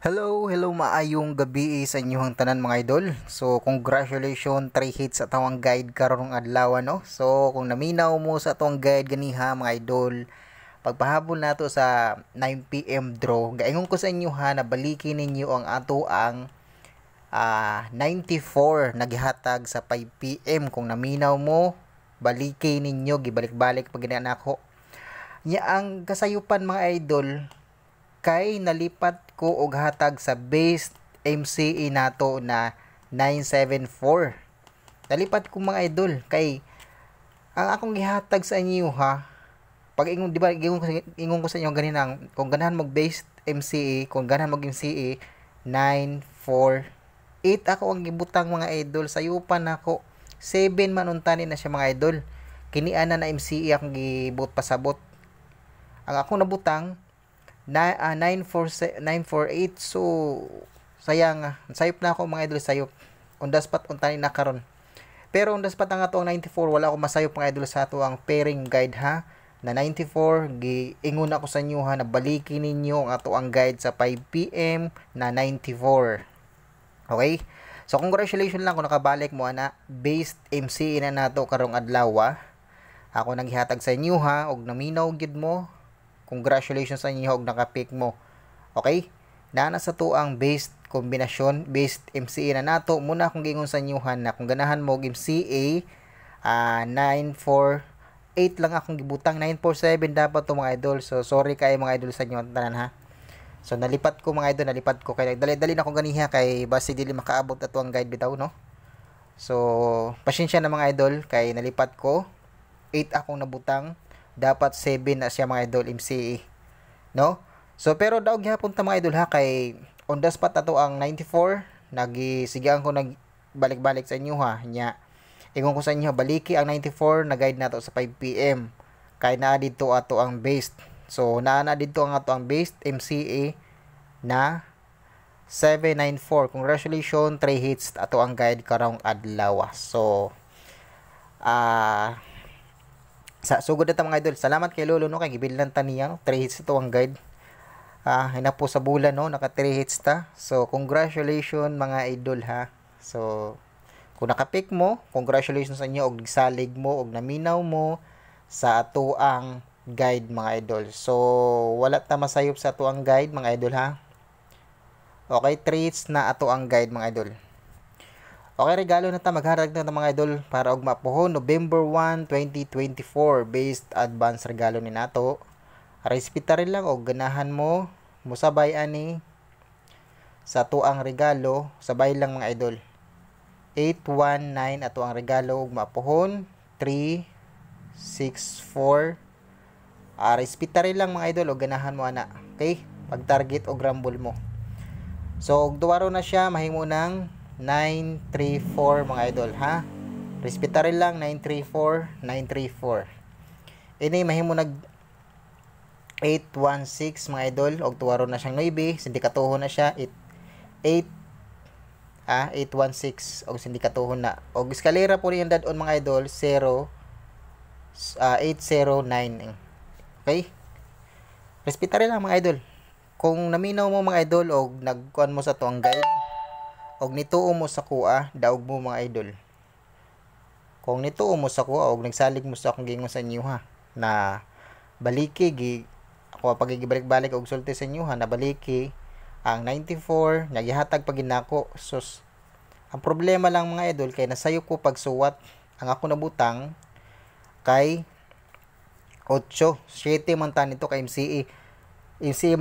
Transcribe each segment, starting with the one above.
Hello, maayong gabi sa inyong tanan mga idol. So, congratulations 3 hits sa tawang guide karong adlaw no. So, kung naminaw mo sa tawang guide ganiha mga idol, pagpahabol nato sa 9 PM draw, gaingon ko sa inyo ha na balikin ninyo ang ato ang 94 nagihatag sa 5 PM. Kung naminaw mo, balikin ninyo gibalik-balik pag ginanako. Nya ang kasayupan mga idol kay nalipat ko og hatag sa base MCE nato na 974. Nalipat ko mga idol kay ang akong gihatag sa inyo ha. Pag ingon di ba ingon ko sa inyo ganinang kung ganahan mag base MCE, kung ganahan mag MCE 948 ako ang gibutang mga idol sayupan nako. 7 man untani na siya mga idol. Kini ana na MCE akong gibut pasabot. Ang akong nabutang 948. So sayang sayop na ako mga idol, sayop on the spot untani na karon. Pero on the spot ang ato ang 94 wala ako masayop mga idol sa ato ang pairing guide ha na 94. Giingon ako sa inyo ha na balikin ninyo ang ato ang guide sa 5 PM na 94. Okay, so congratulations lang kung nakabalik mo ana based MC na nato karong adlaw. Ako naghihatag sa inyo ha og naminaw gid mo. Congratulations sa inyo og naka-pick mo. Okay? Nana sa to ang based kombinasyon, based MCA na nato. Muna akong gingon sa inyo na kung ganahan mo og MCA 948 lang akong gibutang. 947 dapat to mga idol. So sorry kay mga idol sa inyo tanan ha. So nalipat ko mga idol, nalipat ko kay dali-dali na akong ganiha kay basi dili makaabot ato ang guide bitaw no. So pasensya na mga idol kay nalipat ko. 8 akong nabutang. Dapat 7 na siya mga idol MCE no. So pero daog gyapon ta mga idol ha kay on the spot ato ang 94 nagisigan ko nagbalik-balik sa inyo ha nya ingon ko sa inyo baliki ang 94 na guide nato sa 5 PM kay naa dito ato ang based. So naa na dito ang ato ang based MCE na 794. Congratulations 3 hits ato ang guide karong adlaw. So sa sugod na mga idol, salamat kay Lolo no kay gibildan ta niya no 3 hits ito ang guide. Hinapo sa bulan no naka 3 hits ta. So congratulations mga idol ha. So kung naka-pick mo, congratulations sa inyo og salig mo og naminaw mo sa ato ang guide mga idol. So wala ta masayop sa ato ang guide mga idol ha. Okay, 3 hits na ato ang guide mga idol. Okay, regalo na ta magharag na mga idol para og mapuhon November 1, 2024 based advance regalo ni nato. Respeta rin lang og ganahan mo musabay ani sa tuang regalo, sabay lang mga idol. 819 ato ang regalo og mapuhon 364. Respeta rin lang mga idol og ganahan mo ana. Okay? Pag target og rumble mo. So og duwaro na siya mahimo ng 934 mga idol ha. Respeta rin lang 934. Ini mahimo nag 816 mga idol og tuwaro na siyang 9 sindikatuhon na siya 816 og sindikatuhon na og eskalera po rin dadon mga idol 809. Okay? Respeta rin lang mga idol. Kung naminaw mo mga idol og nagkuan mo sa tuang guide og nituo mo sa kuha, daog mo mga idol. Kung nituo mo sa kuha og nagsalig mo sa akong gingon sa inyo ha na baliki ako pagigibalik-balik og sulti sa inyo ha na baliki ang 94 nagihatag pag ginako. Sus, ang problema lang mga idol kay nasayo ko pagsuwat ang ako nabutang kay 8 7 man ta nito kay MCE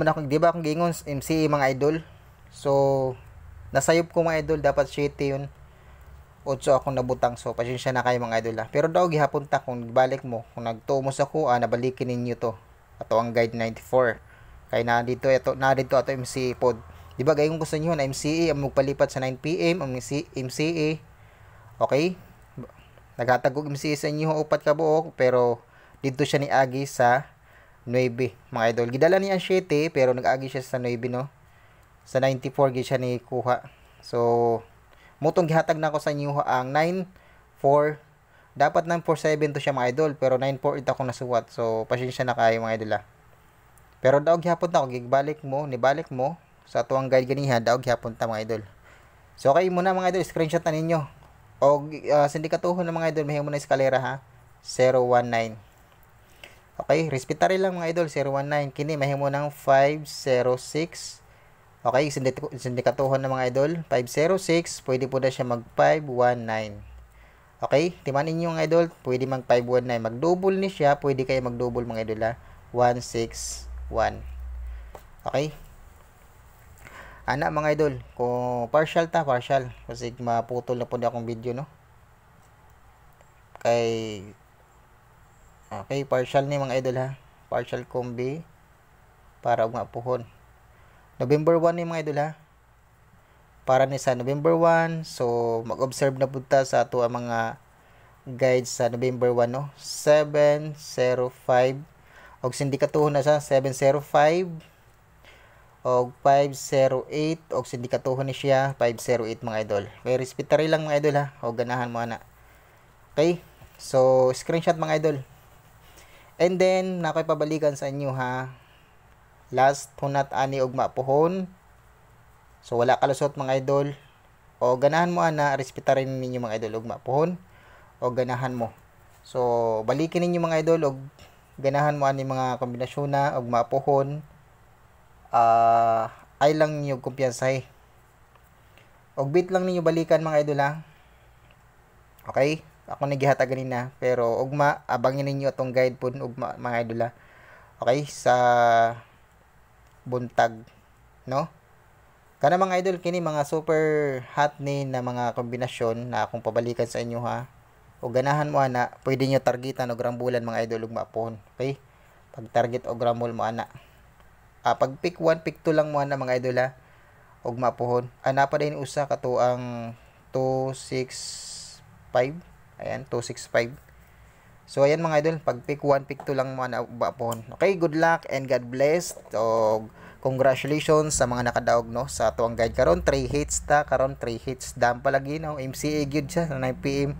man ako di ba akong gingon MCE mga idol. So nasayop ko mga idol dapat 7 yun 8 akong nabutang. So pasensya na kayo mga idol ha. Pero daw gihapon ta kung balik mo kung nagtuo mo sa kuha nabalikin ninyo to ato ang guide 94 kay na dito ato MCE pod di ba gayon ko sa inyo na MCE ang magpalipat sa 9 PM ang MCE. Okay, naghatag og MCE sa inyo upat ka buok pero dito siya ni agi sa 9 mga idol. Gidala niya 7 pero nag-agi siya sa 9 no. Sa 94 gid siya ni kuha. So mutong gihatag na ako sa inyo ang 94. Dapat 947 to siya mga idol pero 948 ako nasuwat. So pasensya na kayo mga idol ha. Pero daw gihapon ta og gibalik mo, nibalik mo sa tuwang guide ganiha daog gyapon ta mga idol. So okay muna mga idol, screenshot na ninyo. Og sindikatuhon na mga idol, mahimo na eskalera ha. 019. Okay, respetare lang mga idol, 019. Kini mahimo ng 506. Okay, sindikatuhon na mga idol, 506, pwede po na siya mag 519. Okay, timan ninyo mga idol, pwede mag 519. Mag-double ni siya, pwede kayo mag-double mga idol ha. 161. Okay? Ana mga idol, kung partial partial. Kasi maputol na po na akong video, no? Okay, partial ni mga idol ha. Partial combi para mapuhon. November 1 ni mga idol ha. Para ni sa November 1, so mag-observe na punta sa ato ang mga guides sa November 1, no? 705 og sindikatuhon na sa 705 og 508 og sindikatuhon ni siya 508 mga idol. Okay, respetary lang mga idol ha, o ganahan mo ana. Okay, so screenshot mga idol. And then nakoy pabalikan sa inyo ha. Last hunat ani og mapuhon. So wala kalusot mga idol. O ganahan mo ana, respetary ninyo mga idol og mapuhon o ganahan mo. So balikin ninyo mga idol og ganahan mo ani mga kombinasyon na og mapuhon. Ay lang niyo kumpiyansahe. Og bit lang ninyo balikan mga idol ha. Okay? Ako nagihata ganina pero ugma abangin ninyo atong guide pud ugma mga idol ha. Okay, sa buntag, no? Kana mga idol, kini mga super hot ni na mga kombinasyon na akong pabalikan sa inyo ha. O ganahan mo ana, pwede nyo targetan og rambulan mga idol ug mapon. Okay? Pag target og rambol mo ana. Pag pick 1, pick 2 lang mo ana mga idol ha. Og mapuhon. Ana pa din usa kato ang 265. Ayan, 265. So ayan mga idol, pag pick 1, pick 2 lang mo ana og mapuhon. Okay, good luck and God bless. So congratulations sa mga nakadaog no sa tuwang guide karon 3 hits ta karon 3 hits dam palagi no MCA gyud siya sa 9 PM